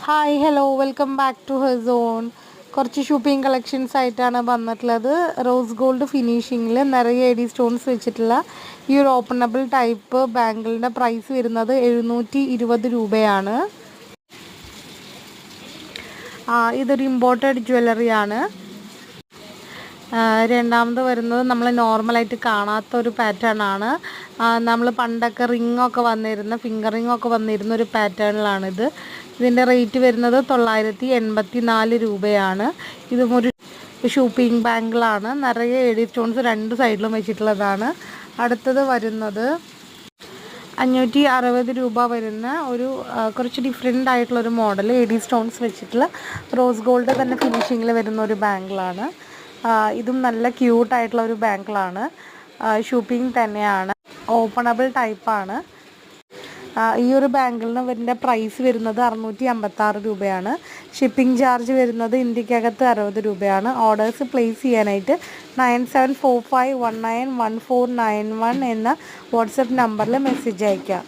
Hi hello welcome back to her zone. കുറച്ച് shopping collections ആയിട്ടാണ് വന്നിട്ടുള്ളത്. റോസ് ഗോൾഡ് ഫിനിഷിങ്ങിൽ നിറയെ എഡി സ്റ്റോൺസ് വെച്ചിട്ടുള്ള ഈ ഒരു ഓപ്പണബിൾ ടൈപ്പ് ബാംഗിളിൻ്റെ പ്രൈസ് വരുന്നത് 720 രൂപയാണ്. ഇതൊരു ഇമ്പോർട്ടഡ് ജ്വല്ലറിയാണ്. രണ്ടാമത് വരുന്നത് നമ്മൾ നോർമലായിട്ട് കാണാത്ത ഒരു പാറ്റേൺ ആണ്. നമ്മൾ പണ്ടൊക്കെ റിങ്ങൊക്കെ വന്നിരുന്ന ഫിംഗർ റിങ്ങൊക്കെ വന്നിരുന്ന ഒരു പാറ്റേണിലാണിത്. ഇതിൻ്റെ റേറ്റ് വരുന്നത് 984 രൂപയാണ്. ഇതും ഒരു ഷോപ്പിംഗ് ബാങ്കിളാണ്. നിറയെ എഡി സ്റ്റോൺസ് രണ്ട് സൈഡിലും വെച്ചിട്ടുള്ളതാണ്. അടുത്തത് വരുന്നത് 560 രൂപ വരുന്ന ഒരു കുറച്ച് ഡിഫറെൻ്റ് ആയിട്ടുള്ളൊരു മോഡൽ എഡി സ്റ്റോൺസ് വെച്ചിട്ടുള്ള റോസ് ഗോൾഡ് തന്നെ ഫിനിഷിങ്ങിൽ വരുന്ന ഒരു ബാങ്കിളാണ്. ഇതും നല്ല ക്യൂട്ടായിട്ടുള്ള ഒരു ബാങ്കിളാണ്. ഷോപ്പിംഗ് തന്നെയാണ്, ഓപ്പണബിൾ ടൈപ്പാണ്. ഈ ഒരു ബാങ്കിളിന് വരുന്ന പ്രൈസ് വരുന്നത് 656 രൂപയാണ്. ഷിപ്പിംഗ് ചാർജ് വരുന്നത് ഇന്ത്യക്കകത്ത് 60 രൂപയാണ്. ഓർഡേഴ്സ് പ്ലേസ് ചെയ്യാനായിട്ട് 9745191491 എന്ന വാട്സപ്പ് നമ്പറിൽ മെസ്സേജ് അയയ്ക്കുക.